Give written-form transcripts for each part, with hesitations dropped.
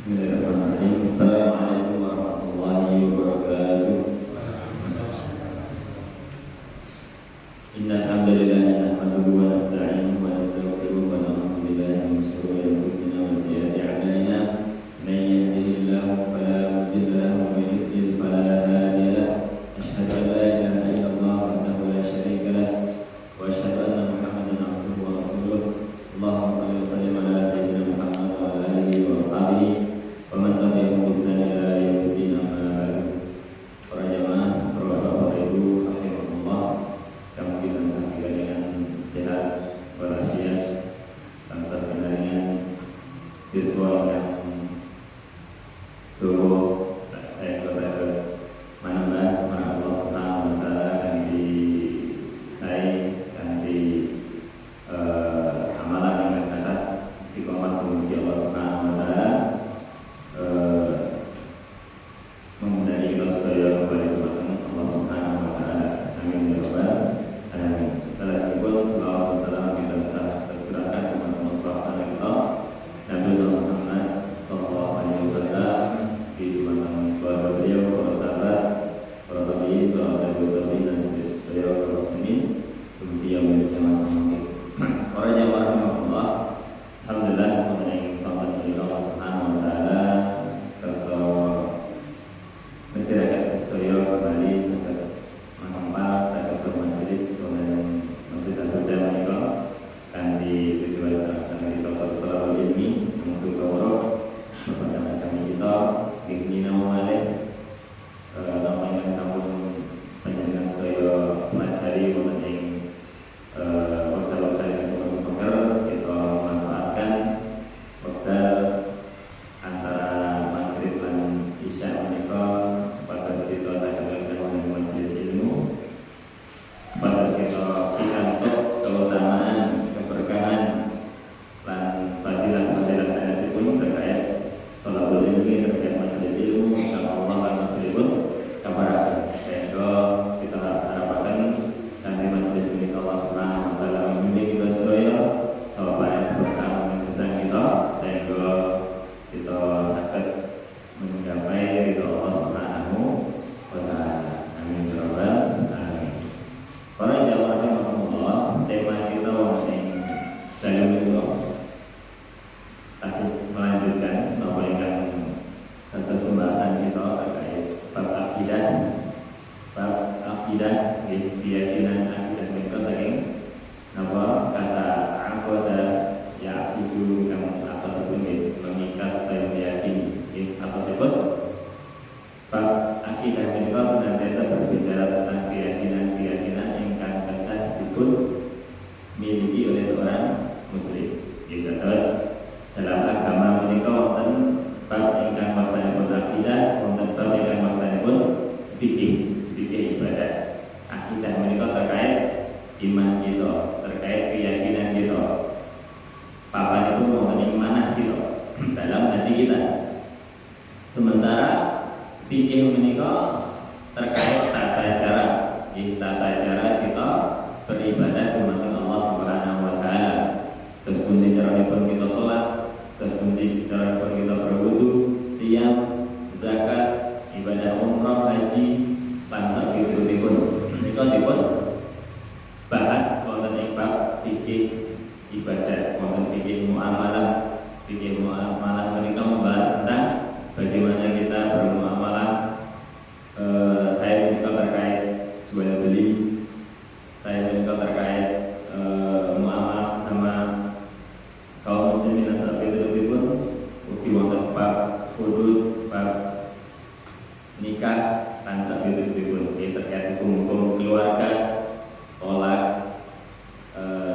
Bismillahirrahmanirrahim. Assalamualaikum warahmatullahi wabarakatuh. Innal hamdalillah nahmaduhu wa nasta'inuhu wa nastaghfiruhu wa na'udzu billahi min shururi anfusina wa sayyiati a'malina. Man yahdihillahu fala mudilla lahu wa man yudlil fala hadiya lahu. Asyhadu an la ilaha illallah wahdahu la syarika lahu wa asyhadu anna Muhammadan abduhu wa rasuluh. Allahumma shalli wa sallim ala sayyidina Muhammad wa ala alihi wa ashabihi wa man tabi'ahum bi ihsan ila yaumil amma ba'du. Para jamaah, para bapak ibu rahimahullah, kamu kita sampaikan dengan sehat walafiat, bangsa dengan siswa yang tubuh saya menambah mana Allah Subhanahu wa taala dan di saya dan di amalan yang kata istiqomah menuju Allah Subhanahu wa taala, memudahkan kita supaya kembali kepada Allah Subhanahu wa taala. Amin ya rabbal alamin. Salawatullah sallallahu alaihi kita bisa tercurahkan kepada Allah Subhanahu kita Nabi Muhammad sallallahu alaihi wasallam di mana keluarga beliau, para sahabat, para tabi'in, para tabi'in dan seluruh kaum muslimin kemudian memiliki masa mungkin. Para jamaah rahimahullah, alhamdulillah mengenai sahabat beliau Allah Subhanahu wa taala kersa menceritakan historia kembali sangat menghambal sangat bermajelis oleh Masjid Al-Huda menikah dan di tujuan sana di total ilmi masuk ke orang kepada kami kita di nama Malik namanya sambung penjagaan historia pelajari mengenai waktu-waktu yang sangat bertukar kita manfaatkan waktu antara maghrib dan isya menikah sebatas kita sampaikan oleh majelis ilmu, sebatas kita untuk keutamaan, keberkahan dan fadilah saya pun terkait thalabul ilmi, terkait majelis ilmu, kata Allah dan Rasul pun kabar sehingga kita harapkan dan di majelis ini Allah Subhanahu wa taala membimbing kita supaya sahabat berkah mengesan kita sehingga kita sakit mencapai ridho Allah Subhanahu wa taala. Amin ya rabbal alamin. Para jamaah rahimahullah, tema kita yang dalam itu kasih melanjutkan apa yang atas pembahasan kita terkait bab akidah, keyakinan akidah mereka saking apa kata aqada yaqidu kamu apa sebut mengikat atau meyakini apa sebut bab akidah mereka senantiasa berbicara tentang keyakinan yang akan dipun miliki oleh seorang muslim. Terus dalam agama mereka wonten bab ingkang masalahipun akidah, wonten bab ingkang masalahipun fikih ibadah. Akidah mereka terkait iman kita, terkait keyakinan kita. Papan itu wonten imanah kita dalam hati kita. Sementara fikih mereka terkait tata cara kita beribadah kepada Allah Subhanahu wa taala. Terus pun cara kita sholat, terus pun cara kita berwudu, siam, zakat, ibadah umrah, haji, lansap itu dipun bahas wonten ing bab fikih ibadah, wonten fikih muamalah. Fikih muamalah mereka membahas tentang bagaimana kita bermuamalah. Saya mereka terkait jual beli, saya mereka terkait muamalah sesama kaum muslimin dan sahabat itu pun ugi wonten bab hudud, bab nikah, lansap itu pun terkait hukum keluarga, tolak,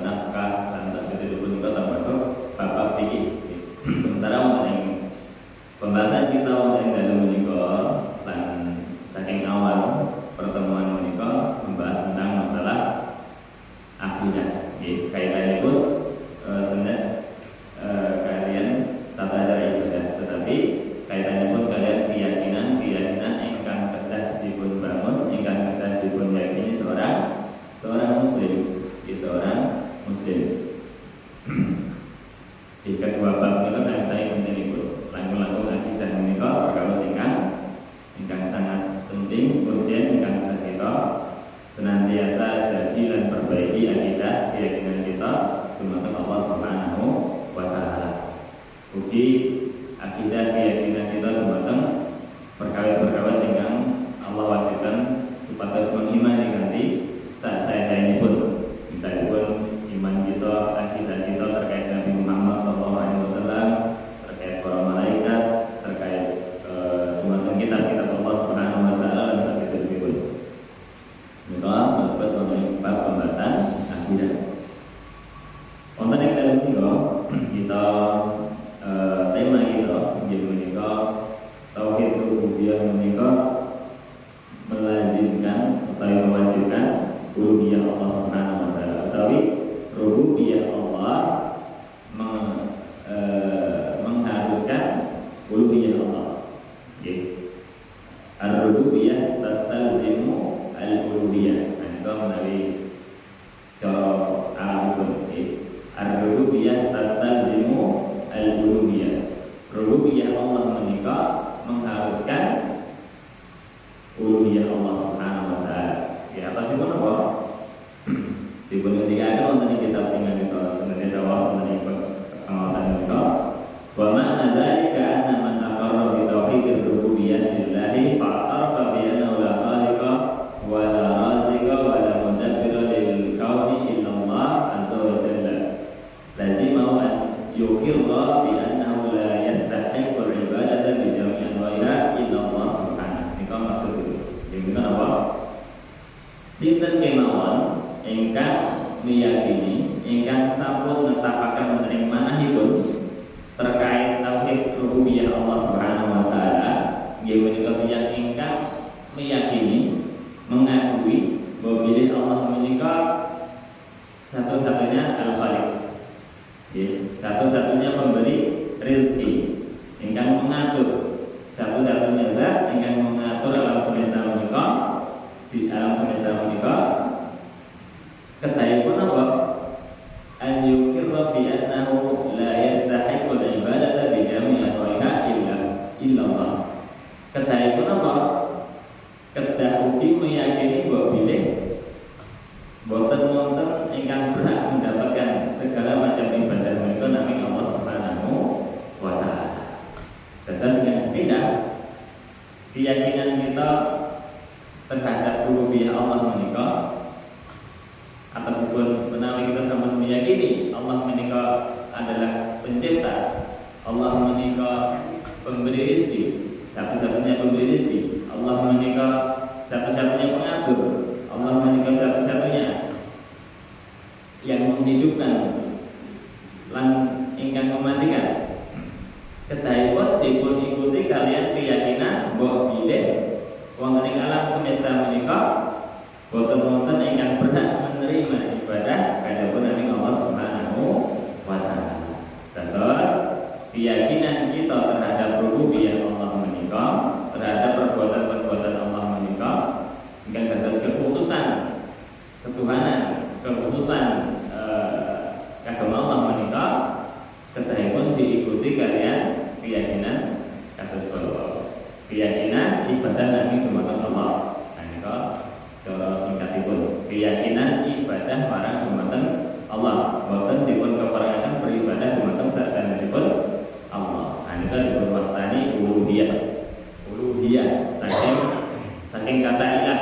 nafkah, lansap itu pun juga termasuk bab yukirra bi annahu la yastahiqqul ibadata bi jami'i anwa'iha illa Allah subhanahu. Nika maksud itu. Yang apa? Sinten kemawon ingkang meyakini ingkang sampun netapaken wonten ing manahipun terkait tauhid rububiyah Allah Subhanahu wa taala, nggih menika tiyang ingkang meyakini mengakui bahwa bilih Allah menika satu-satunya al-khaliq. Satu-satunya pemberi rezeki, ingkang mengatur, satu-satunya zat ingkang mengatur alam semesta menika. Di alam semesta menika ketahipun apa? An yukirra bi annahu la yastahiqqul ibadata bi jami'i anwa'iha illa Allah. Ketahipun apa? Kedah ugi meyakini bahwa bilih boten wonten ingkang berhak mendapatkan segala macam ibadah menika namung Allah Subhanahu wa taala. Tetes yang sepindah keyakinan kita terhadap rububiyah Allah menika atasipun menawi kita sampun meyakini Allah menika adalah pencipta, Allah menika pemberi rezeki, satu-satunya pemberi rezeki, Allah menika satu-satunya pengatur, Allah menika satu-satunya yang menghidupkan lan ingkang mematikan. Kedahipun dipun ikuti kalian keyakinan bahwa bilih wonten ing alam semesta menika boten wonten ingkang berhak menerima ibadah kadapun namung Allah Subhanahu wa taala. Terus keyakinan kita terhadap rububiyah Allah menika, terhadap perbuatan-perbuatan Allah menika ingkang dados kekhususan ketuhanan, kekhususan kagem Allah menika kedahipun diikuti kalian keyakinan kados kala. Keyakinan ibadah nabi dumateng Allah. Menika cara singkatipun, keyakinan ibadah marang dumateng Allah, boten dipun keperangaken beribadah dumateng sanesipun Allah. Menika dipun wastani uluhiyah. Uluhiyah saking kata ilah.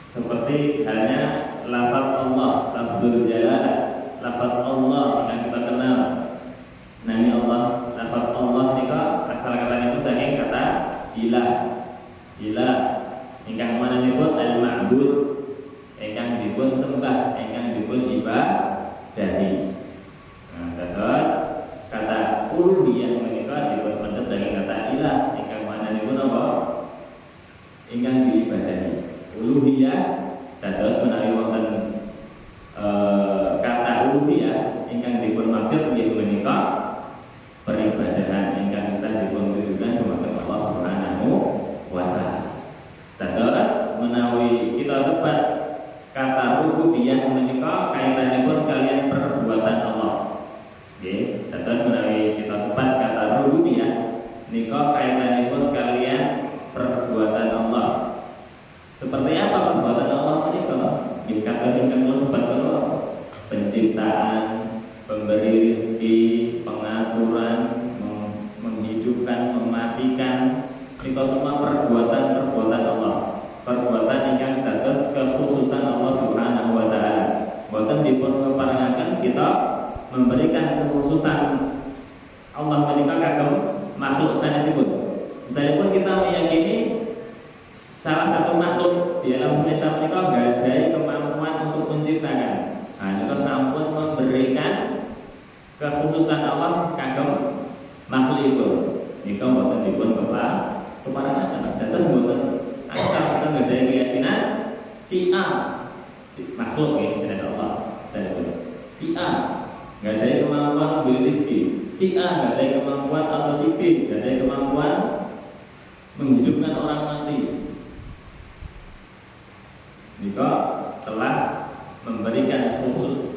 Seperti halnya lafaz Allah, lafzul jalalah, lafaz Allah yang kita kenal. Nami Allah, lafaz Allah nika asal katanya pun saking kata ilah. Ilah ingkang mananipun al-ma'bud, ingkang dipun sembah, ingkang dipun ibadahi. Nah, terus kata uluhiyah menika dipun pendes saking kata ilah, ingkang mananipun apa? Ingkang diibadahi. Uluhiyah dados menawi wonten kata uluhiyah ingkang dipun maksud inggih menika peribadahan ingkang kita dipun tujukan dumateng Allah Subhanahu wa taala. Terus menawi kita sebat kata rububiyah menika kaitanipun kalian perbuatan Allah. Nggih, terus menawi kita sebat kata rububiyah nika kaitanipun kalian perbuatan Allah. Seperti apa perbuatan Allah menika? Nggih kata sing kula sebat kula penciptaan, pemberi rezeki, pengaturan, menghidupkan, mematikan, itu semua perbuatan-perbuatan Allah. Perbuatan ingkang dados kekhususan Allah Subhanahu wa taala. Boten dipun keparengaken kita memberikan kekhususan Allah menika kagem makhluk sanesipun. Misalipun kita meyakini salah satu makhluk di alam semesta menika gadhahi kemampuan untuk menciptakan. Nah, kita sampun memberikan kekhususan Allah kagem makhlukipun. Nika boten dipun keparengaken. Dados boten asal kita gadhahi keyakinan si A makhluk ya sanes Allah. Si A gadhahi kemampuan memberi rezeki. Si A gadhahi kemampuan atau si B gadhahi kemampuan menghidupkan orang mati. Nika telah memberikan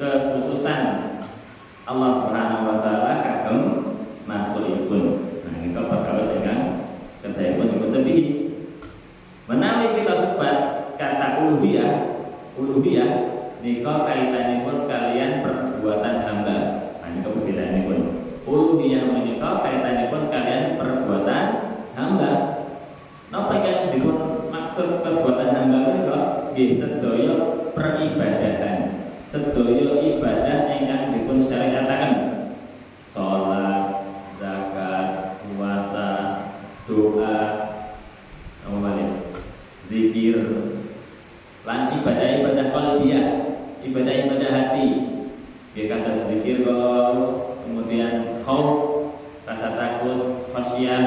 kekhususan Allah Subhanahu wa taala kagem makhlukipun. Nah, nika perkara ingkang kedahipun dipun tebihi. Menawi kita sebat kata uluhiyah nika kaitanipun kalian perbuatan hamba. Nah, nika perbedaanipun. Uluhiyah menika kaitanipun kalian perbuatan hamba. Napa ingkang dipun maksud perbuatan hamba menika? Nggih sedaya peribadahan, sedaya ibadah ingkang dipun syariataken balas zikir kalau kemudian khauf, rasa takut, khasyah,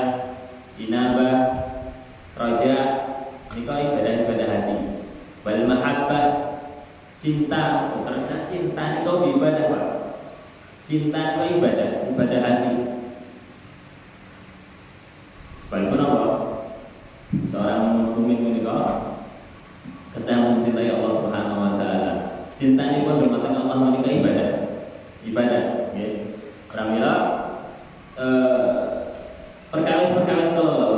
inabah, raja, ini kok ibadah-ibadah hati. Wal mahabbah, cinta, ternyata cinta ini kok ibadah Pak. Cinta itu ibadah hati. Sebalikpun apa? Seorang mukmin menikah ketika mencintai Allah Subhanahu wa taala. Cinta ini pun dumateng Allah menikah ibadah, ya. Pramila perkawis kalau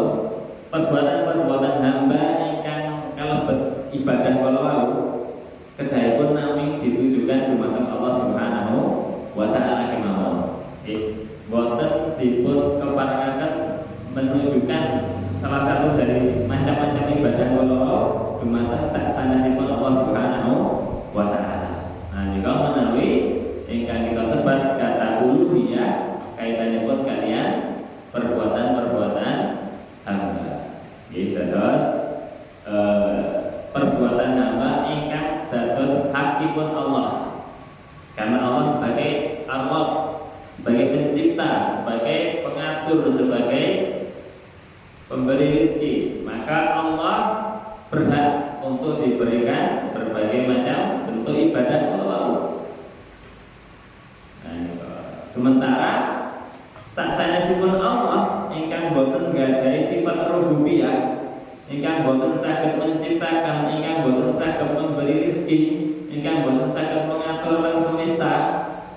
perbuatan hamba ingkang kalebet ibadah kalau kedahipun nami ditujukan dumateng Allah Subhanahu wa ta'ala kemawon. Boten dipun keparakaken menunjukkan salah satu dari macam-macam ibadah kula dumateng sanesipun Allah Subhanahu wa ta'ala. Nah, nika menawi ingkang kita sebat kata uluhiyah kaitanipun kalian perbuatan-perbuatan hamba. Nggih, dados perbuatan hamba ingkang dados hakipun Allah. Karena Allah sebagai Ar-Rabb, sebagai pencipta, sebagai pengatur, sebagai pemberi rezeki, maka Allah berhak untuk diberikan berbagai macam bentuk ibadah Allah. Nah, sementara sanesipun Allah ingkang boten nggadhahi sifat rububiyah, ingkang boten saged menciptakan, ingkang boten saged memberi rezeki, ingkang boten saged mengatur alam semesta,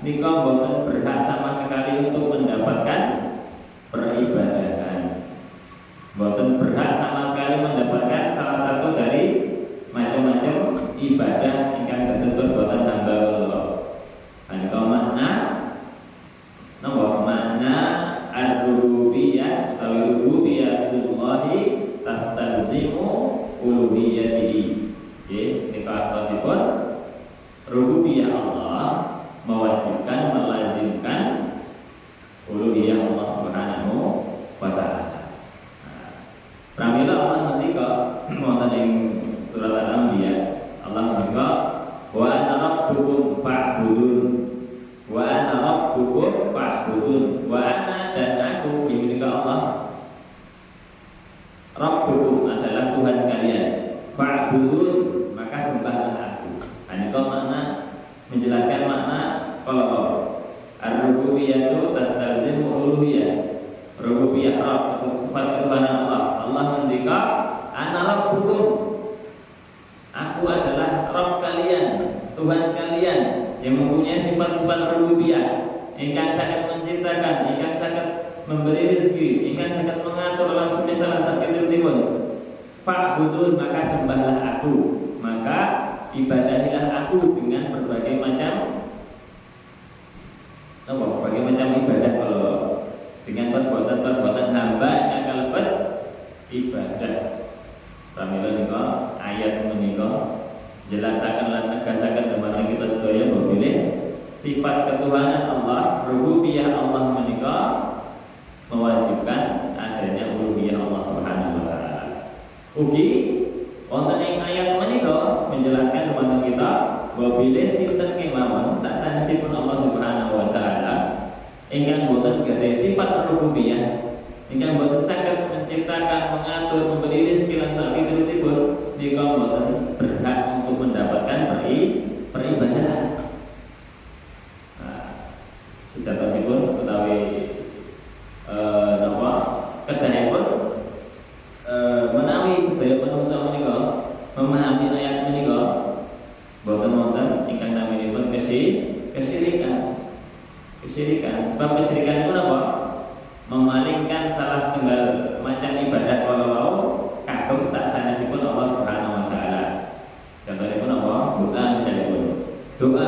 nika boten berhak sama sekali untuk mendapatkan peribadahan. Boten berhak sama sekali mendapatkan salah satu dari macam-macam ibadah ingkang dados perbuatan hamba Allah. Nika makna napa makna ar-rububiyah atau rububiyatullahi tastalzimu uluhiyatihi. Nggih, nika artosipun rububiyah Allah mewajibkan, melazimkan uluhiyah Allah Subhanahu wa ta'ala. Pramila Allah ngendika wonten ing surat Al-Anbiya, Allah ngendika wa ana rabbukum fa'budun. Wa ana rabbukum fa'budun. Wa ana dan aku ngendika Allah Rabbukum adalah Tuhan kalian. Fa'budun, maka sembahlah aku. Ini kok makna menjelaskan makna kalau ar-rububiyah itu tastalzimu uluhiyah. Rububiyah Rabb untuk sifat ketuhanan Allah. Allah ngendika ana rabbukum. Aku adalah Rabb kalian, Tuhan kalian yang mempunyai sifat-sifat rububiyah, ingkang saged menciptakan, ingkang saged memberi rezeki, ingkang saged mengatur alam semesta lan sakitipun. Fa'budun, maka sembahlah aku, maka ibadahilah aku dengan berbagai macam ibadah kalau dengan perbuatan hamba yang kalebet ibadah. Pramila nika ayat menika jelasaken lan negasaken dumateng kita sedaya bahwa sifat ketuhanan Allah, rububiyah Allah menika mewajibkan adanya uluhiyah Allah Subhanahu wa taala. Ugi wonten ing ayat menika menjelaskan dumateng kita bahwa bilih sinten kemawon sasanesipun Allah Subhanahu wa taala ingkang boten gadhahi sifat rububiyah, ingkang boten saged menciptakan, mengatur, memberi rezeki lan sakitipun, nika boten berhak untuk mendapatkan peribadahan. Sejatosipun utawi kedahipun menawi sedaya manungsa menika memahami ayat menika boten wonten ingkang naminipun kesyirikan. Sebab kesyirikan itu apa? Memalingkan salah setunggal macam ibadah kalau kagem sasanesipun Allah Subhanahu wa taala. Contohipun apa? Doa misalipun. Doa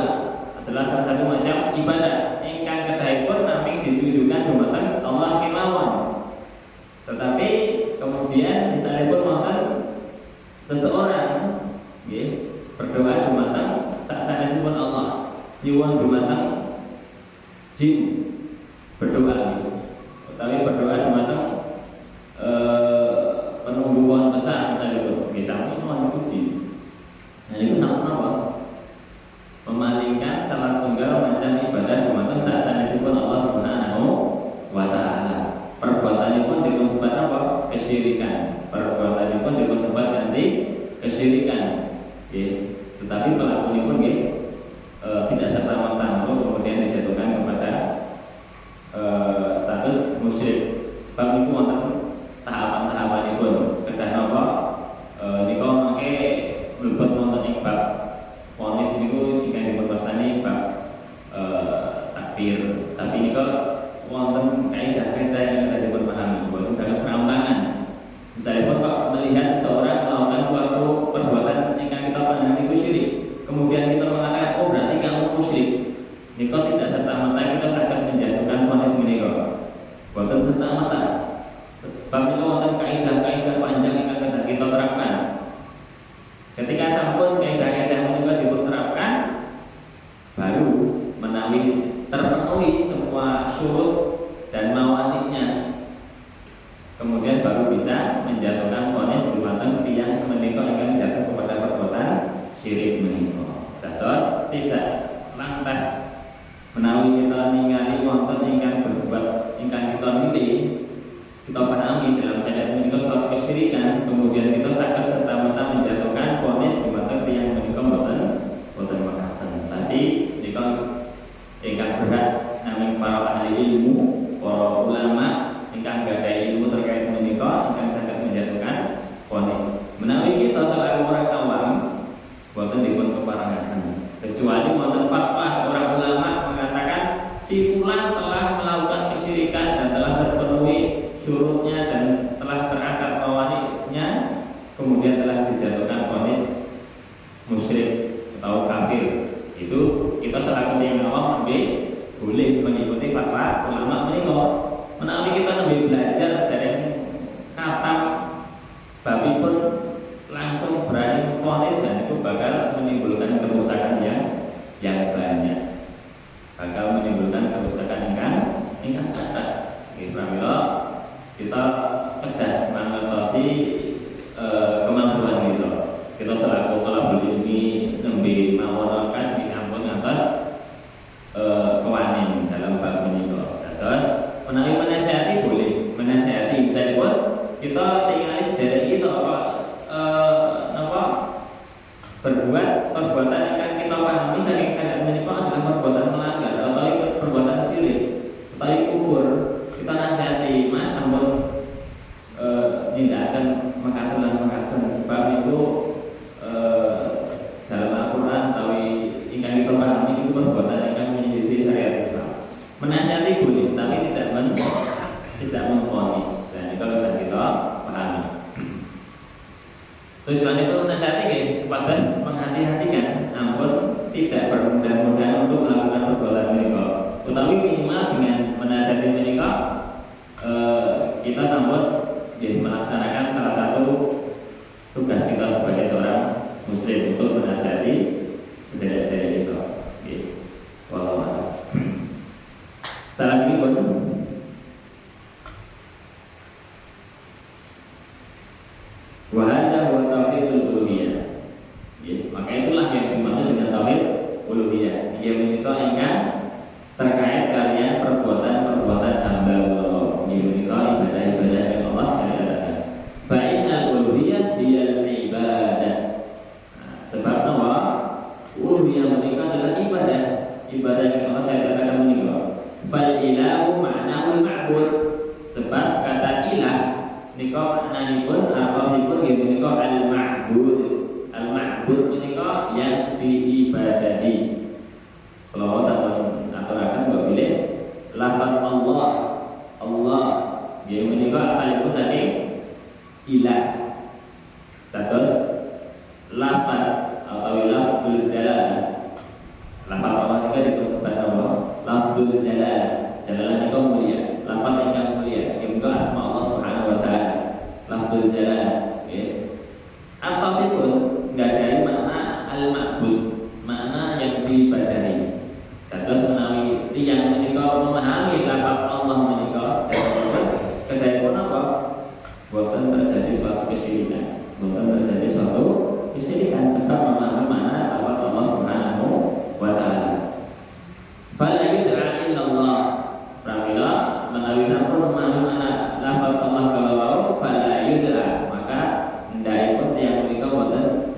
adalah salah satu macam ibadah ingkang kedahipun naming ditujukan dumateng Allah kemawon. Tetapi kemudian misalipun wonten seseorang nggih berdoa dumateng sasanesipun Allah, nyuwun dumateng jin berdoa utawi berdoa dumateng penunggu pohon besar misalipun nggih sampun wonten jin. Nah niku sampun apa? Memalingkan salah setunggal macam ibadah zikir. Tapi ini kok wonten kaidah-kaidah yang kita dipahami, boten jangan seram tangan. Misalnya pun kok melihat seseorang melakukan suatu perbuatan yang kita pandang itu syirik, kemudian kita mengatakan, oh berarti kamu musyrik. Niko tidak serta-merta kita sakit menjatuhkan vonis menika. Boten serta-merta. Sebab itu wonten kaidah-kaidah panjang yang akan kita terapkan. Ketika sampun kaidah-kaidah menika diterapkan, baru menawi terpenuhi semua syurut dan mawanitnya, kemudian baru bisa menjatuhkan vonis dumateng tiyang menika ingkang jatuh kepada perbuatan syirik menika. Dados tidak lantas menawi kita ningali wonten ingkang berbuat ingkang kita milih, kita pahami dalam syariat menika suatu kesyirikan, kemudian kita saged serta-merta menjatuhkan vonis dumateng tiyang menika boten mekaten. Tadi nika ingkang berat naming para ahli ilmu, para ulama ingkang gadhahi ilmu terkait menika ingkang saged menjatuhkan vonis. Menawi kita selaku orang awam boten dipun keparengaken, kecuali wonten fatwa seorang ulama mengatakan si fulan telah melakukan kesyirikan dan telah terpenuhi syurutnya dan telah terangkat mawanitnya, kemudian telah dijatuhkan vonis musyrik atau kafir. Itu kita selaku yang awam boleh mengikuti fatwa ulama menika. Menawi kita lebih belajar dari kata babi pun langsung berani vonis, dan itu bakal menimbulkan kerusakan yang banyak, bakal menimbulkan kerusakan ingkang kathah. Pramila kita kedah mangertosi kemampuan kita selaku thalabul ilmi nembe mawon lekas ampun ngantos kewanin dalam bab menika. Terus menawi menasihati boleh, menasihati bisa dipun kita tingali sedherek kita berbuat perbuatan yang kita pahami saking syariat menika adalah perbuatan melanggar atau perbuatan syirik atau kufur. Kita nasihati, Mas ampun tidak akan mekaten sebab itu dalam Al-Quran atau ingkang kita pahami itu perbuatan yang menyelisih syariat Islam. Menasihati boleh, tapi tidak memvonis. Dan itu yang kita pahami. Tujuan itu menasihati sebatas menghati-hatikan, namun tidak bermudah-mudahan untuk melakukan perbuatan menika. Utawi minimal dengan menasihati menika kita sambut melaksanakan salah satu tugas kita sebagai seorang muslim untuk menasihati saudara-saudara kita. Wallahu a'lam. Salah sedikit wahada wa tauhidul uluhiyah. Maka itulah yang dimaksud dengan tauhid uluhiyah. Dia menika ingkang terkait kalian perbuatan-perbuatan hamba Allah. Dia menika ibadah-ibadah yang Allah syariatkan. Fa innal uluhiyah hiyal ibadah. Sebab nama uluhiyah menika adalah ibadah. Ibadah yang Allah syariatkan menika. Fal ilahu ma'nahul ma'bud. Sebab kata ilah nika maknanipun artosipun nggih menika al-ma'bud. Al-ma'bud menika yang diibadahi. Kalau sampun aturaken mbok pilih lafaz Allah nggih menika asalipun saking ilah. Dados lafaz atau lafzul jalalah. Lafaz Allah nika disebut nama lafzul jalalah. Jalalah nika mulia, lafaz ingkang mulia. Menika asma Allah Subhanahu wa taala. Lafzul jalalah nggih. Artosipun nggadahi makna al-ma'bud, makna yang diibadahi. Dados menawi tiyang menika memahami lafaz Allah menika secara benar, kedahipun apa? Boten terjadi suatu kesyirikan. Boten terjadi suatu kesyirikan sebab memahami makna lafaz Allah Subhanahu wa taala. Fala yud'a illallah. Pramila menawi sampun memahami makna lafaz Allah kalau fala yud'a, maka hendakipun tiyang menika boten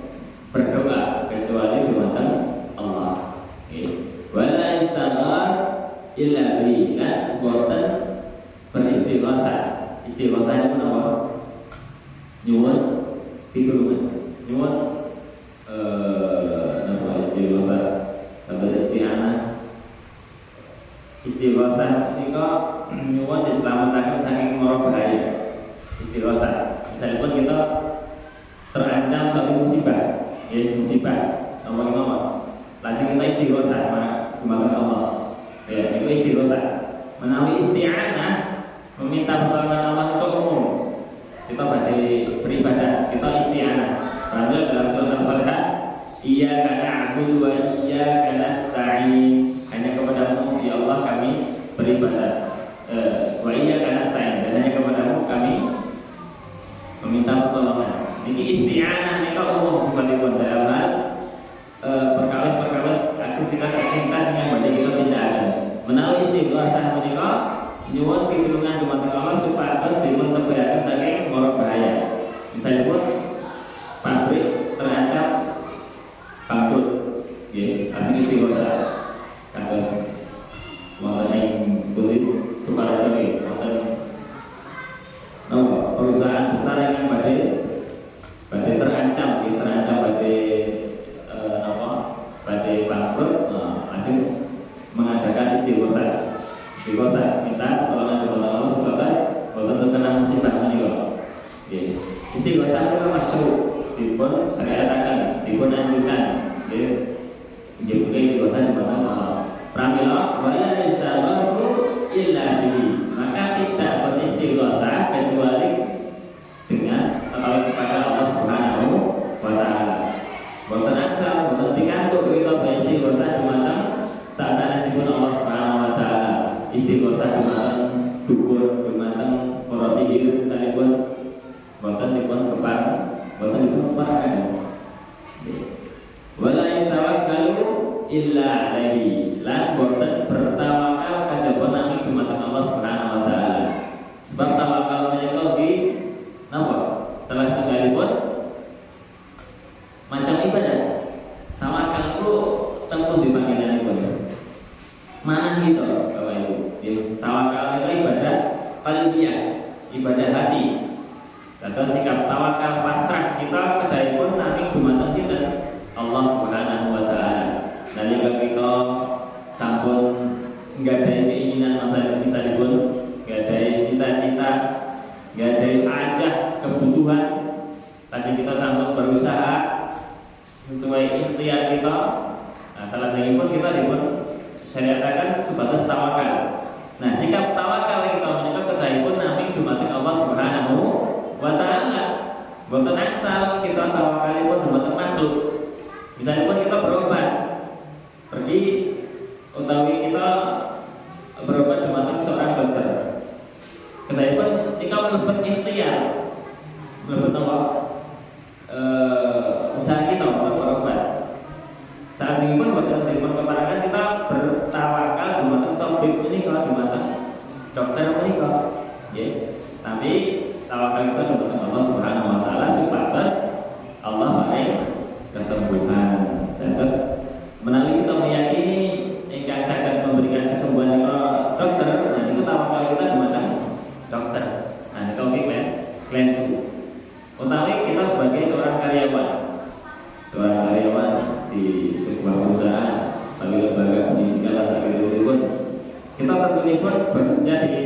berdoa kecuali dumateng Allah. Wala istaghfar illa bihi, lan boten beristighatsah. Istighatsah itu apa? Nyuwun pitulungan. Nyuwun napa istighatsah? Atau isti'anah. Istighotsah menika nyuwun diselametake saking mara bahaya. Istighotsah. Misalipun kita terancam suatu musibah, ya musibah, nomor lajeng kita istighotsah kepada Allah. Ya, itu istighotsah. Menawi isti'anah meminta pertolongan Allah itu umum. Kita pada beribadah, kita isti'anah. Padahal dalam surat Al-Fatihah, iyyaka na'budu wa iyyaka nasta'in. Hanya kepadamu ya Allah kami beribadah. Wa iyyaka nasta'in. Dan hanya kepadamu kami meminta pertolongan. Ini isti'anah ini kok umum sekalipun dalam hal perkawis-perkawis aktivitas yang banyak kita tidak ada. Menawi istighotsah menika nyuwun pitulungan dumateng Allah supados dipun tebahaken saking mara bahaya. Misalipun pabrik terancam bangkrut, nggih, ajeng istighotsah. Kados wonten ing tulis Sukoharjo nggih, wonten perusahaan besar yang badhe terancam badhe badhe bangkrut, ajeng mengadakan istighotsah. Istighotsah minta pertolongan kepada Allah sebatas boten terkena musibah menika. Nggih. Istighotsah menika masyru' dipun syariataken, dipun anjurkan. Nggih. Nggih punika istighotsah dumateng Allah. Pramila wala yastaghatsu illa bihi. Maka tidak beristighotsah kecuali dengan atau kepada Allah Subhanahu wa taala. Boten aksal, boten pikantuk kita beristighotsah dumateng sasanesipun Allah Subhanahu wa taala. Istighotsah dumateng dukun, dumateng para sihir salipun boten dipun keparaken. Wala yatawakkalu illa alaihi. Lan boten bertawakal kajaba nami dumateng Allah Subhanahu wa taala. Sebab tawakal menika ugi napa? Salah setunggalipun macam ibadah. Tawakal itu tempun di panggenanipun. Mana gitu, Bapak Ibu? Tawakal itu ibadah qalbiyah, ibadah hati. Dados sikap tawakal pasrah kita kedahipun nami dumateng sinten? Allah Subhanahu wa taala. Nalika kita sampun nggadahi keinginan misalipun nggadahi cita-cita, nggadahi hajat, kebutuhan, lajeng kita sampun berusaha sesuai ikhtiar kita. Nah, salajengipun kita dipun syariataken sebatas tawakal. Nah, sikap tawakal kita menika kedahipun nami dumateng Allah Subhanahu wa taala. Boten aksal kita tawakalipun dumateng makhluk. Misalipun kita berobat, pergi utawi kita berobat dumateng seorang dokter. Kedahipun kita mlebet ikhtiar, mlebet apa? Usaha kita untuk berobat. Saat ini pun boten dipun keparaken kita bertawakal dumateng tabib menika, dumateng dokter menika. Nggih. Tapi tawakal kita dumateng Allah Subhanahu wa taala supados Allah paring kesembuhan. Terus menawi kita meyakini ingkang saged memberikan kesembuhan menika dokter, nah itu tawakal kita dumateng dokter. Nah niku klaim itu. Utawi kita sebagai seorang karyawan di sebuah perusahaan, bagi lembaga pendidikan lah sakitipun, kita tentuipun bekerja di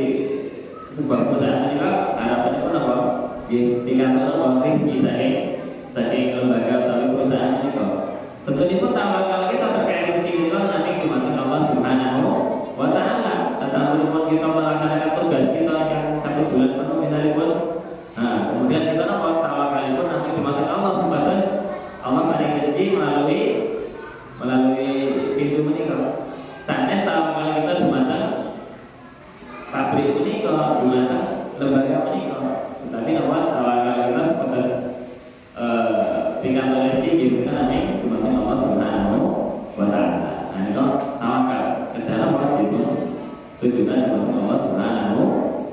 sebuah perusahaan ini kan harapannya pun apa? Dikatakan apa? Rezeki saking lembaga atau perusahaan ini kok. Tentuipun tawakal kita terkait rezeki ini kan nanti dumateng Allah Subhanahu wa taala. Sasampunipun kita melaksanakan tugas kita yang 1 bulan penuh misalipun, nah kemudian kita apa? Tawakalipun nanti dumateng Allah sebatas Allah paling rezeki melalui pintu menika. Sanes tawakal kita dumateng pabrik menika, dumateng lembaga menika. Tetapi apa tawakal kita sebatas pikantuk rezeki kita nanti dumateng Allah Subhanahu wa taala. Nah itu tawakal. Kedalam apa itu? Tujuan dumateng Allah Subhanahu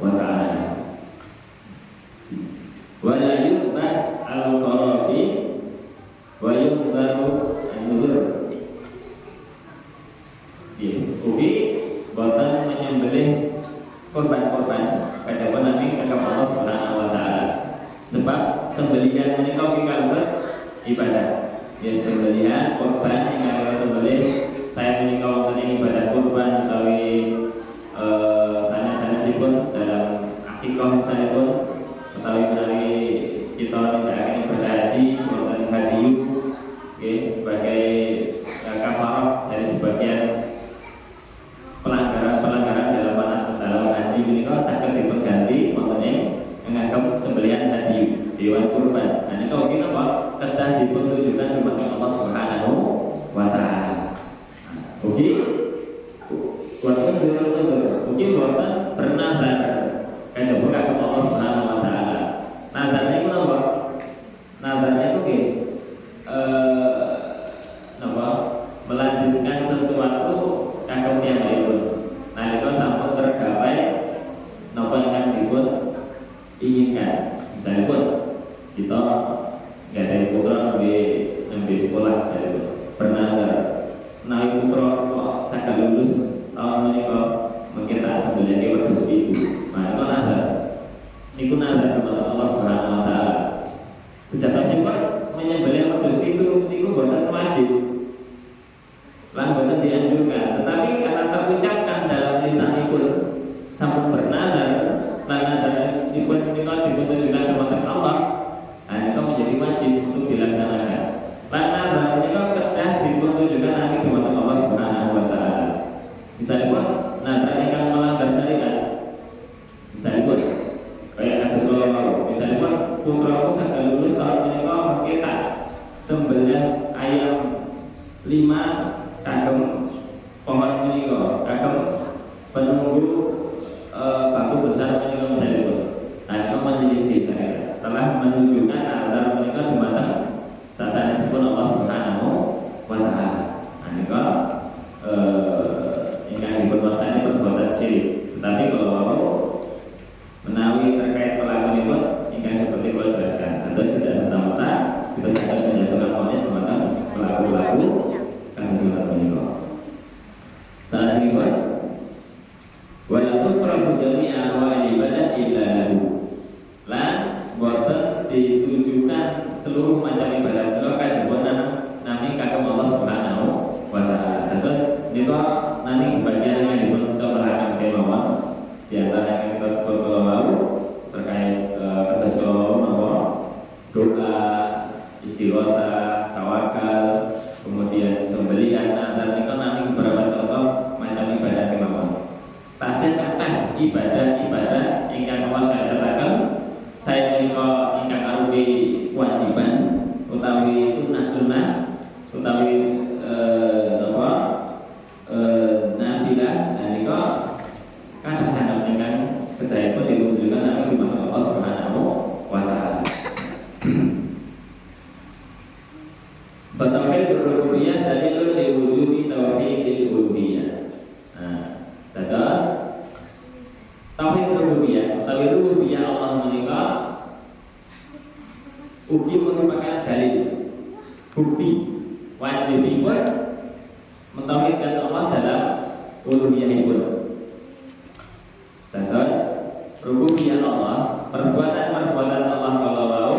wa taala. Wala yubah al-qarabi wa yubbaru an-nuzur. Ugi boten menyembelih korban-korban kajaba nami kakap Allah Subhanahu wa taala. Sebab sembelihan menika ugi kalebet ibadah. Ya sembelihan korban ingkang sembelih saya menika wonten ing ibadah kurban utawi undur-undur. Mungkin boten bernadar. Kayak coba kagem Allah Subhanahu wa taala. Nadarnya itu apa? Nadarnya itu napa? Melazimkan sesuatu kagem tiyangipun. Nalika sampun tergawe napa ingkang dipun inginkan. Misalipun kita nggak ada putra nembe sekolah misalipun bernadar. Nah putra kok saged lulus tahun menika mungkin tak sebenarnya wedhus ibu. Nah itu nadar. Niku nadar kepada Allah Subhanahu wa taala. Sejatosipun menyembelih wedhus itu niku boten wajib. Lan boten dianjurkan, tetapi karena terucapkan dalam lisanipun sampun bernadar, lan nadaripun menika dipuntujukan kepada Allah, nah niku menjadi wajib untuk dilaksanakan. Lan nadar menika kedah dipuntujukan nami kepada Allah Subhanahu wa taala. Misalipun nadar ingkang melanggar syariat, misalipun kayak kados kula wau, misalipun putraku saged lulus tahun menika mengke tak sembelih ayam 5 kagem pohon menika, kagem penunggu batu besar menika misalipun. Nah itu menyelisih syariat, telah menunjukkan nadar menika dumateng sasanesipun Allah Subhanahu wa taala. Nah nika ingkang dipunwastani perbuatan syirik. Tetapi kalau mau menawi terkait pelakuanipun ingkang seperti kula jelaskan, tentu tidak serta-merta kita saged menjatuhkan vonis dumateng pelaku-pelaku kang seperti menika. Salajengipun wala tusrafu jami'a anwa'il ibadah illa lahu. Lan boten ditujukan seluruh macam ibadah menika kajebon nami kagem Allah Subhanahu wa taala. Terus nika nami sebagian yang dipun cocolaken kemawon di antara yang kita sebut kalau terkait kados napa doa, istighotsah, tawakal, kemudian sembelihan, nadar nika nami beberapa contoh macam ibadah kemawon. Tasih kathah ibadah-ibadah ingkang Allah syariataken saya menika ingkang arupi kewajiban utawi sunnah-sunnah utawi nafilah. Nah nika kadang sangat ingkang kedahipun ditunjukkan nami dumateng Allah Subhanahu wa taala. Tauhid rububiyah dalilun li wujudi tauhidil uluhiyah. Nah, terus tauhid rububiyah utawi rububiyah Allah menika ugi merupakan dalil bukti wajibipun mentauhidkan Allah dalam uluhiyahipun. Terus rububiyah Allah, perbuatan-perbuatan Allah kalau mau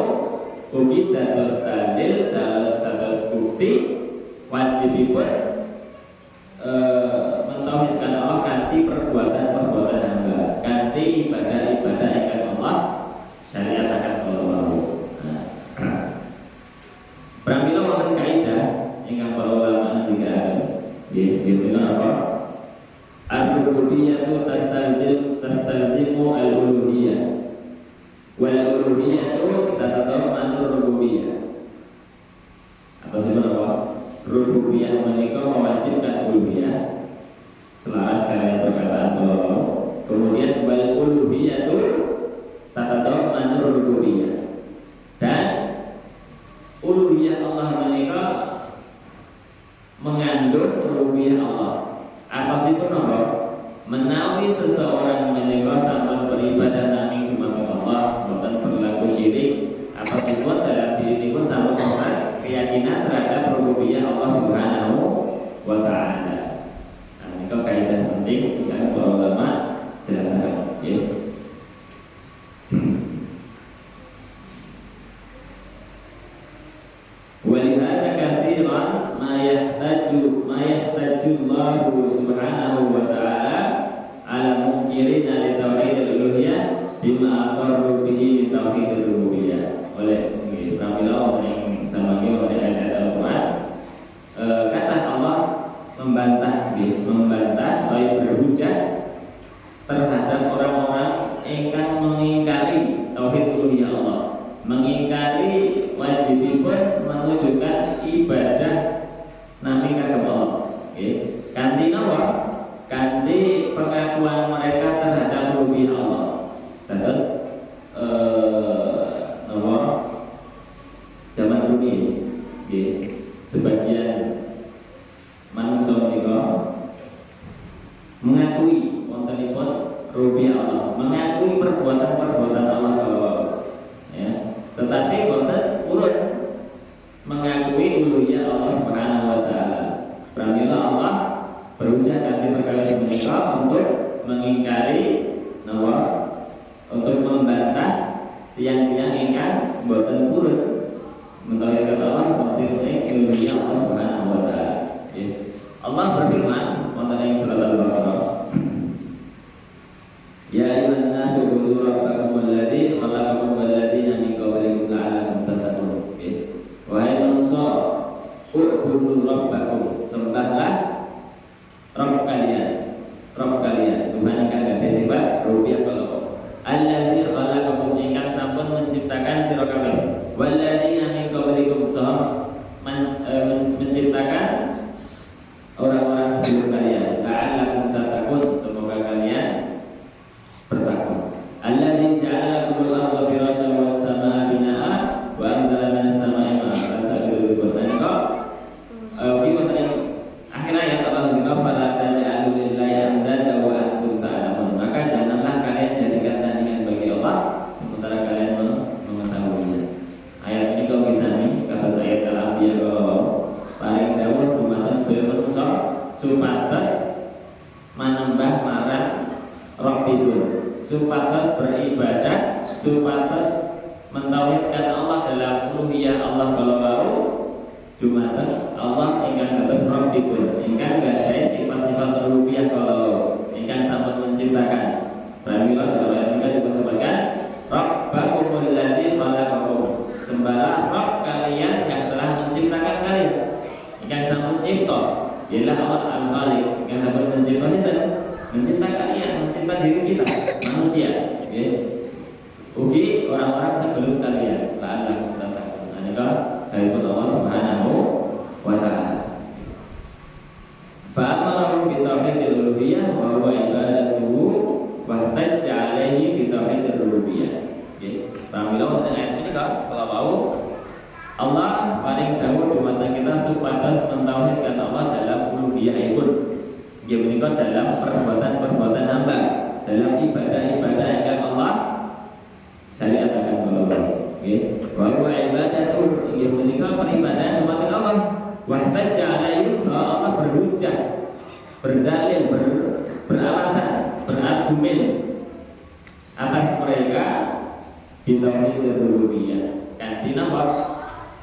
ugi dados dalil dados bukti wajibipun mentauhidkan Allah kanthi perbuatan-perbuatan hamba, kanthi ibadah-ibadah ingkang Allah syariataken kalau mau. Pramila wonten kaidah ingkang para ulama ngendikaken nggih apa? Ar-rububiyyah tastalzimu al-uluhiyyah wal uluhiyyah tatadammanu rububiyyah. Apa sih apa? Rububiyah menika mewajibkan uluhiyah selaras kalian perkataan Allah. Kemudian wal uluhiyyah tatadammanu rububiyyah. Dan uluhiyah Allah menika mengandung rububiyah Allah. Atasipun apa? Menawi seseorang menika sampun beribadah nami dumateng Allah boten berlaku syirik, atasipun dalam dirinipun sampun ana keyakinan terhadap rububiyah Allah Subhanahu wa taala. Nah, menika kaidah penting yang para ulama jelasaken, nggih. Walihada katsiran ma yahtaju Allah Subhanahu wa taala ala mungkirina li tauhidil uluhiyah bima aqarru bihi min tauhidil rububiyah. Oleh pramila ing samangke oleh ayat Al-Qur'an kata Allah membantah atau berhujat terhadap orang-orang ingkang mengingkari tauhid uluhiyah Allah, mengingkari wajibipun menunjukkan ibadah nami kagem Allah. Kanthi napa? Kanthi pengakuan mereka terhadap rububiyah Allah. Terus nomor zaman dulu sebagian manusia menika mengakui wontenipun rububiyah Allah, mengakui perbuatan-perbuatan Allah kalau ya, tetapi wonten urut mengakui uluhiyah Allah Subhanahu wa taala. Pramila Allah berujar kanthi perkara menika untuk mengingkari napa, untuk membantah tiang-tiang ingkang boten urut mentauhidkan Allah wonten ing uluhiyah Allah Subhanahu wa taala. Allah berfirman wonten ing surat Al-Baqarah, ya ayyuhan nasu ubudu rabbakum alladzi khalaqakum wal ladzina min qablikum la'allakum tattaqun. Wahai manusia, ubudu rabbakum, sembahlah Rabb kalian, Tuhan ingkang gadhah sifat rububiyah kala. Alladzi khalaqakum, ingkang sampun menciptakan sira kabeh. Wal ladzina min qablikum, menciptakan orang-orang sebelum kalian. La'allakum tattaqun, semoga kalian bertakwa. Alladzi ja'ala lakumul arda firasyan was samaa binaa'a wa anzala minas samaa'i ma'an fasabilu bermanqa. Akhir ayat Allah berkata, "Fala taj'alu lillahi andada wa antum ta'lamun." Maka janganlah kalian jadikan tandingan bagi Allah sementara kalian mengetahuinya. Ayat ini kau bisa nih kata ayat Al-Anbiya bahwa paling dawuh dumateng sedaya manungsa supados manembah marang Rabbipun, supados beribadah, supados mentauhidkan Allah dalam uluhiyah Allah kalau dumateng Allah ingkang dados Rabbipun, ingkang gadhah sifat-sifat rububiyah kalau ingkang sampun menciptakan. Pramila dalam ayat ini disebutkan Rabbakumul ladzi khalaqakum, sembahlah Rabb kalian yang telah menciptakan kalian, ingkang sampun nyipta, ialah Allah Al-Khaliq, yang sampun mencipta sinten? Mencipta kalian, mencipta diri kita, manusia. Ugi orang-orang sebelum kalian, la'allakum tattaqun. Menika dawuh Allah Subhanahu wa taala. Fa'amarahum bi tauhidil uluhiyah wa huwa ibadatuhu wa tajja 'alaihi bi tauhidil rububiyah. Nggih. Pramila wonten ayat menika kala wau Allah paring dawuh dumateng kita supados mentauhidkan Allah dalam uluhiyahipun. Nggih menika dalam perbuatan-perbuatan hamba, dalam ibadah-ibadah ingkang Allah syariataken kula. Nggih. Wa huwa ibadatuhu, inggih menika peribadahan dumateng Allah. Wahtajja 'alaihi, Allah berhujjah, berdalil, beralasan, berargumen atas mereka bitauhid rububiyah. Kanthi napa?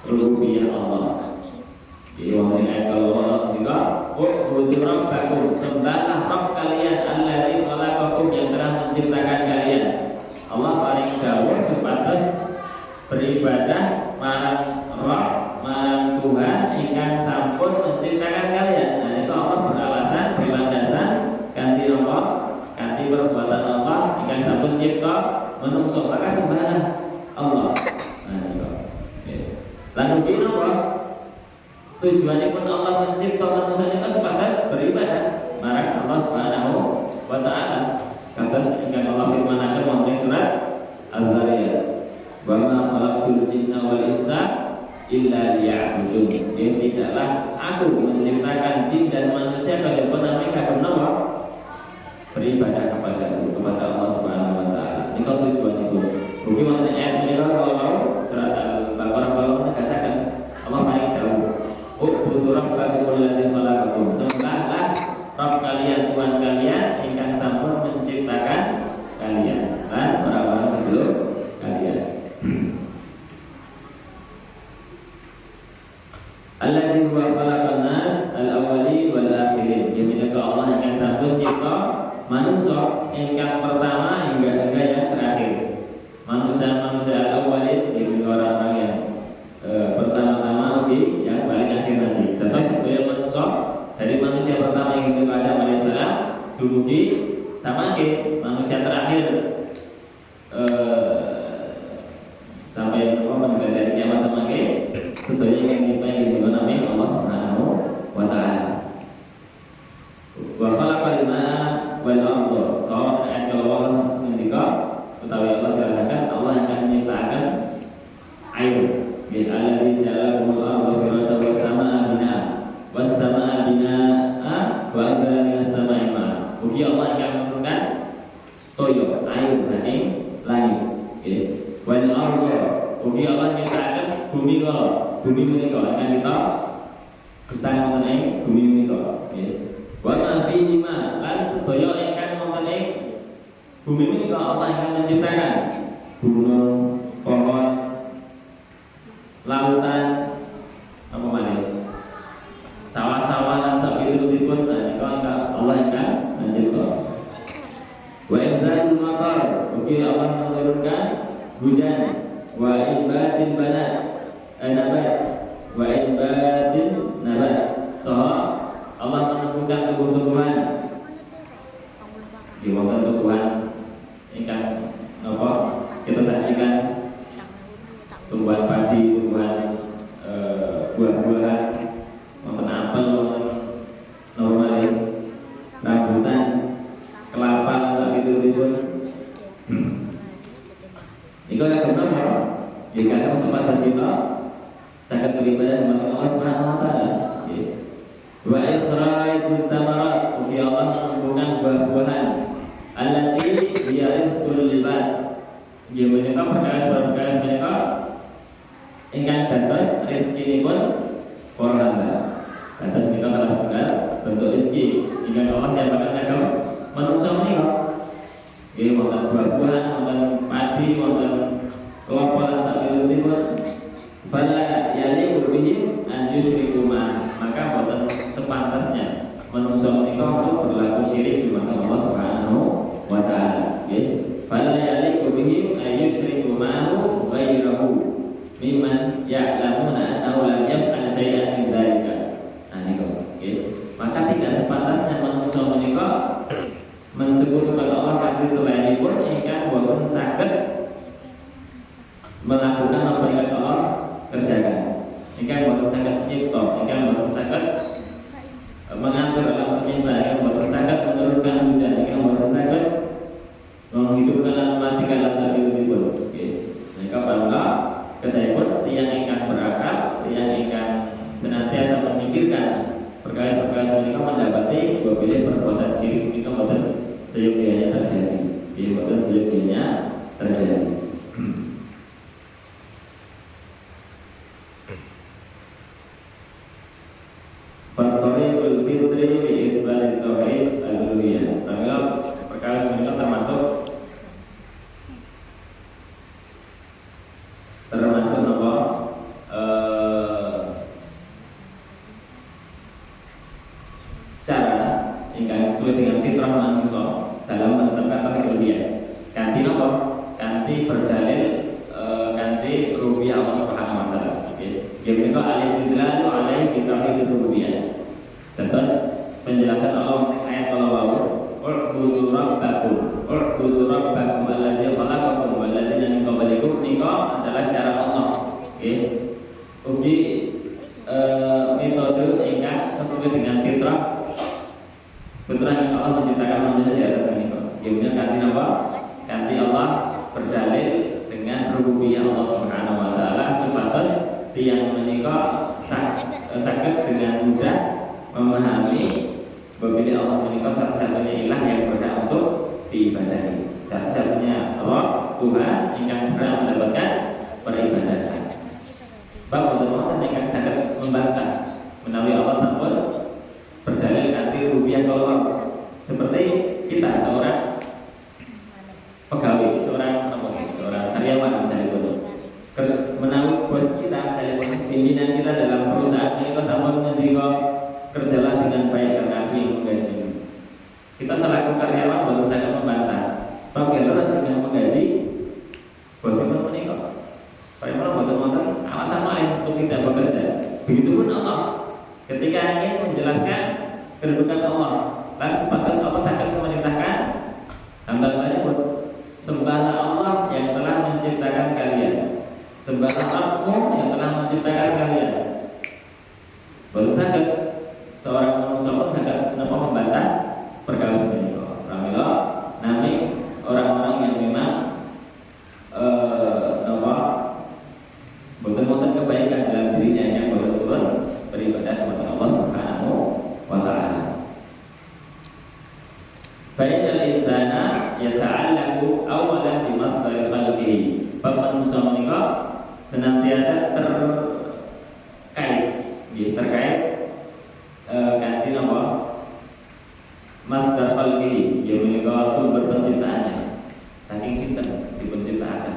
Rububiyah Allah. Jadi wonten ayat kalau Allah juga, "Ubudu rabbakum", sembahlah Rabb kalian alladzi khalaqakum, yang telah menciptakan kalian. Allah paling dawuh supados beribadah marang Rabb, marang Tuhan ingkang sampun menciptakan kalian. Nah, itu Allah beralasan, berlandasan kanthi napa? Kanthi perbuatan Allah ingkang sampun nyipta manungsa, maka sembahlah Allah. Nah, niku. Lalu napa? Tujuanipun Allah mencipta manusia niku supados beribadah marang Allah Subhanahu wa taala. Kados ingkang Allah firmanaken wonten surat Az-Zariyat, "Wa ma khalaqtul jinna wal insa illa liya'budun." Tidaklah aku menciptakan jin dan manusia kejaba namung kagem napa? Beribadah kepadaku, kepada Allah Subhanahu wa taala. Niku tujuanipun. Mugi wonten ayat menika kalau mau surat Al-Baqarah kalau menegasaken Allah paling dawuh, "Ubudu rabbakum alladzi khalaqakum", sembahlah Rabb kalian, Tuhan kalian ingkang sampun menciptakan kalian dan orang-orang sebelum kalian. Alladzi huwa khalaqan nas al-awwalin wal akhirin. Yaitu Allah ingkang sampun cipta manusia ingkang pertama hingga yang terakhir. Manusia al-awwalin yaitu orang-orang yang pertama-tama, yang paling akhir nanti. Terus sebagai manusia dari manusia pertama yang itu Adam alaihissalam dumugi samangke manusia terakhir sampai dari kiamat samangke sedaya yang dipengen di mana Allah Subhanahu wa taala. Wa khalaqal ma'a wal Allah ngendika utawi Allah jelasaken Allah akan menciptakan air. Ya alladzi ja'alakumul arda firasyan was samaa binaa wa anzala minas samaa'i ma'an. Ugi Allah akan menurunkan toyo air saking langit. Ya. Wal arda ugi Allah nyiptakan bumi kala. Bumi menika akan kita gesang wonten ing bumi menika. Ya. Wa ma fihi ma lan sedaya ingkang wonten ing bumi menika Allah akan menciptakan gunung, pohon, lautan, apa malih, sawah-sawah dan sapiripun. Nah, Allah akan mencipta. Wa inzalul matar, ugi Allah menurunkan hujan. Wa inbatil nabat, wa inbatil nabat. So Allah menumbuhkan tumbuh-tumbuhan. Di wonten tumbuhan ingkang napa kita saksikan tumbuhan padi, tumbuhan buah-buahan, wonten apel, wonten normal, rambutan, kelapa, sakitipun. Iku lek kenapa? Ya kadang sempat kita saged beribadah kepada Allah Subhanahu wa taala. Wa ikhrajut thamarat, ugi Allah menumbuhkan buah-buahan. Allati hiya rizqul ibad. Ya menika perkara-perkara menika ingkang dados rezekinipun para hamba. Dados kita salah setunggal bentuk rezeki ingkang Allah siapkan kagem manungsa menika. Nggih wonten buah-buahan, wonten padi, wonten kelapa lan sakilipun. Fala yaliqu bihim an yusyriku ma. Maka boten sepantasnya manungsa menika untuk berlaku syirik di hadapan Allah Subhanahu wa taala. Nggih. Fala yaliqu bihim ay yusyriku ma'ahu ghairahu mimman ya'lamuna annahu lam yaf'al syai'an min dzalika. Nah niku nggih. Maka tidak sepantasnya manungsa menika mensekutukan Allah kanthi selainipun ingkang boten saged melakukan apa yang Allah kerjakan. Ingkang boten saged nyipta, ingkang boten saged mengatur alam semesta, ingkang boten saged menurunkan hujan, ingkang boten saged menghidupkan dan mematikan lan sakilipun. Nggih. Maka pamula kedahipun tiyang ingkang berakal, tiyang ingkang senantiasa memikirkan perkara-perkara menika mendapati apabila perbuatan syirik menika boten seyogyanya terjadi. Nggih, boten seyogyanya terjadi. Fathariqul fitri bi itsbalit tauhid al-uluhiyah. Maka perkara menika termasuk apa? Cara ingkang sesuai dengan fitrah manusia dalam menetapkan tauhid uluhiyah. Kanthi napa? Kanthi berdalil kanthi rububiyah Allah Subhanahu wa taala. Nggih. Ya menika al-istidlalu alaihi bi tauhid rububiyah. Terus penjelasan Allah di ayat kalau wau u'budu rabbakum alladzi khalaqakum walladzina min qablikum nika adalah cara Allah. Oke. Ugi metode ingkang sesuai dengan fitrah yang Allah menciptakan manusia di atas menika. Yaitu kanthi apa? Kanthi Allah berdalil dengan rububiyah Allah Subhanahu wa taala supados tiyang menika saged dengan mudah memahami bahwa Allah menika satu-satunya ilah yang berhak untuk diibadahi, satu-satunya Rabb Tuhan yang berhak mendapatkan peribadatan. Sebab wonten ingkang saged membantah menawi Allah sampun berdalil kanthi rububiyah kalau seperti kita seorang pegawai, seorang karyawan misalnya menawi bos kita misalnya pimpinan kita dalam perusahaan kita sampun ngendika kerjalah dengan baik karena aku yang menggaji. Kita selaku karyawan baru saja membantah. Sebab kita rasanya menggaji bos itu menikah. Bagaimana betul-betul alasan lain untuk tidak bekerja. Begitupun Allah ketika ingin menjelaskan kedudukan Allah, dan sebatas Allah sangat memerintahkan hamba-hambanya pun sembahlah Allah yang telah menciptakan kalian. Sembahlah Rabbmu yang telah menciptakan kalian. Baru sangat seorang manusia pun sangat membantah perkara seperti itu. Pramila nami orang khalqihi. Sebab manusia menika senantiasa terkait kanthi napa masdar khalqihi, ya menika sumber penciptaannya. Saking sinten dipenciptakan,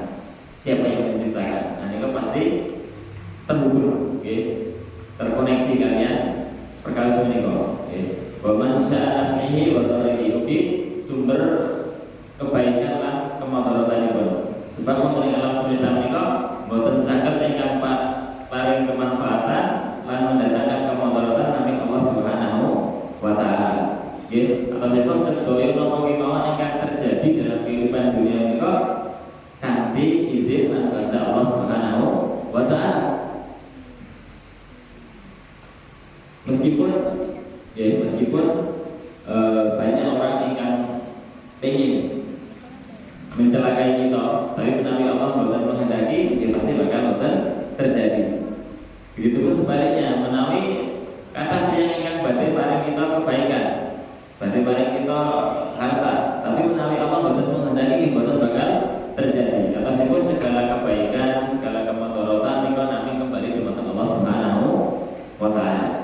siapa yang menciptakan, nah ini pasti terhubung, terkoneksi kalian perkara menika. Wa man sya'a fihi wa tarihi, sumber kebaikan lan kemadharatanipun. Sebab wonten ing alam semesta menika boten saged ingkang paring kemanfaatan lan mendatangkan kemadharatan namung Allah Subhanahu wa taala. Nggih, atasipun sedaya napa kemawon ingkang terjadi dalam kehidupan dunia menika kanthi izin lan kehendak Allah Subhanahu wa taala. Meskipun banyak orang yang ingin mencelakai kita, tapi menawi Allah boten menghendaki, ya pasti bakal boten terjadi. Begitupun sebaliknya, menawi kata yang ingkang badhe paring kita kebaikan, badhe paring kita harta, tapi menawi Allah boten menghendaki, boten bakal terjadi. Atasipun segala kebaikan, segala kemadharatan nika nami kembali dumateng Allah Subhanahu wa taala.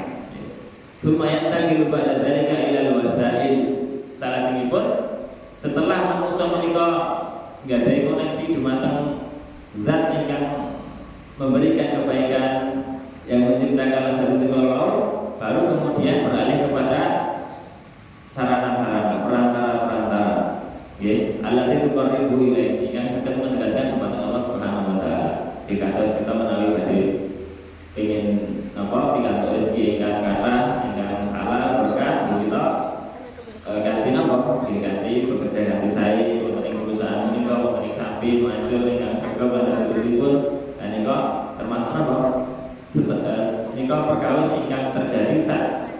Supaya takilu pada dalika ilal wasail. Salajengipun setelah manusia menika nggadahi koneksi dumateng zat ingkang memberikan kebaikan yang menciptakan satu baru kemudian beralih kepada sarana-sarana, perantara-perantara. Nggih, allati tuqarribu ilaihi, yang saged mendekatkan kepada Allah Subhanahu wa taala. Dikados kita menawi badhe ingin pikantuk rezeki ingkang kathah, ingkang halal berkah kita ganti napa? Ganti bekerja ganti sae wonten ing perusahaan menika wonten ing sapi majul ingkang sega pada dipun dan nika termasuk napa? Nika perkawis ingkang terjadi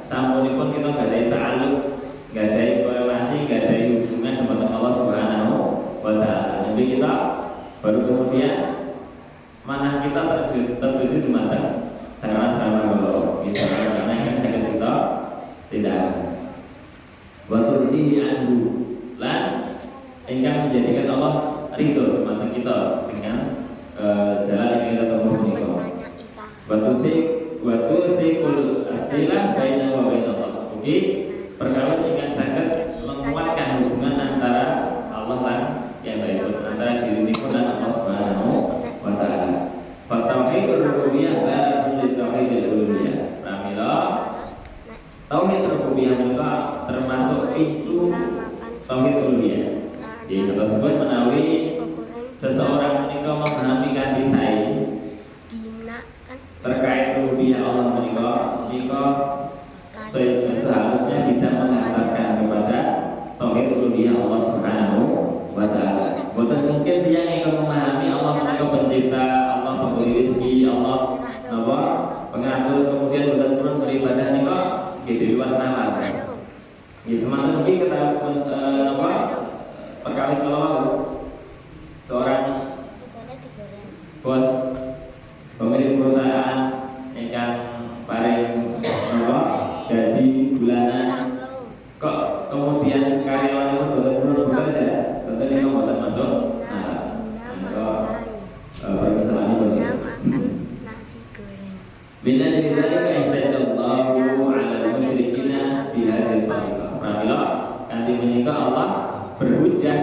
sampunipun kita gadahi ta'alluq, gadahi korelasi, gadahi hubungan dengan Allah Subhanahu wa taala. Jadi kita baru kemudian manah kita tertuju dumateng sarana-sarana kalau misalnya karena yang sakit kita tidak waktu ini anhu lan ingkang menjadikan Allah ridho dumateng kita dengan jalan yang kita tempuh menika. Waktu tikul asilan baina wa baina Allah. Oke, perkara ingkang saged menguatkan hubungan antara Allah lan yang baik antara diri niku dan Allah Subhanahu wa taala. Tauhidul rububiyah babun li tauhidil uluhiyah. Pramila tauhid rububiyah menika termasuk pintu tauhid uluhiyah. Di tersebut menawi seseorang menika memahami kanthi sae terkait rububiyah Allah menika seharusnya bisa mengantarkan kepada tauhid uluhiyah Allah Subhanahu wa taala. Boten mungkin dia ingin memahami Allah menika pencipta, Allah pemberi rezeki, Allah napa pengatur, kemudian boten terus beribadah nika gitu luar nalar. Ya semangat mungkin kita perkawis kalau seorang bos pemilik perusahaan ingkang paring gaji bulanan, kok kemudian karyawan itu betul-betul bekerja, tentu ini boten masuk. Permasalahan ini bila jadi dalika ihtajallahu 'ala musyrikina bi hadzal tariqah. Pramila kanthi menika Allah berhujjah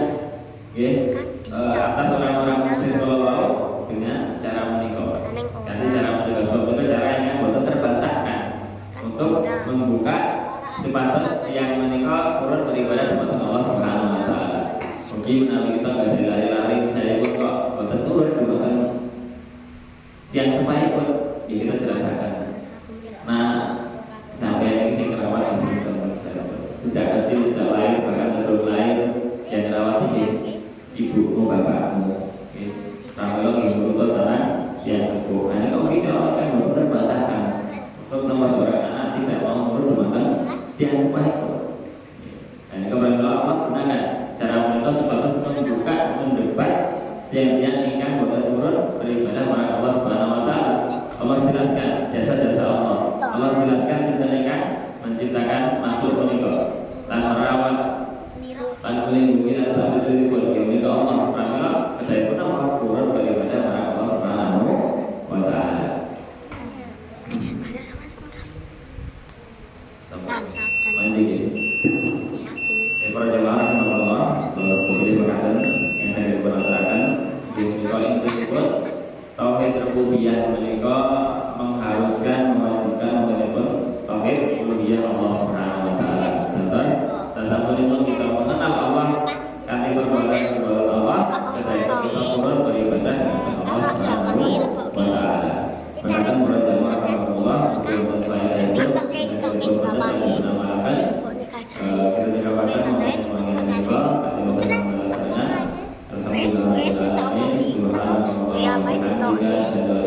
nggih atas orang-orang musyrik kalau dengan cara menika. Kanthi cara menika sebab cara yang boten terbantahkan untuk membuka sepasos yang menika purun beribadah kepada Allah Subhanahu wa taala. Mungkin menawi kita enggak lari-lari saya pun kok boten turun dumateng yang supaya pun kita jelaskan. Nah, sampai ini sing kerawat sing sejak kecil sejak lahir bahkan sebelum lahir yang merawat ini ibumu bapakmu. Sampai lo ibu itu tanah yang sepuh. Nah, kalau kita akan memperbatahkan untuk nomor seorang anak tidak mau berhubungan yang sebaik. Dan kepada Allah gunakan cara mereka sebatas membuka mendebat yang ingin turun beribadah kepada Allah Subhanahu wa taala. Allah jelaskan jasa-jasa Allah. Allah jelaskan sinten ingkang menciptakan makhluk menika lan merawat lan melindungi dan sampai dari buat menika Allah. Pramila kedai pun apa? Allah kita kurang beribadah kepada Allah Subhanahu wa taala. Bahkan para jamaah rahmatullah untuk saya itu mengamalkan kita dikatakan mengenai alhamdulillah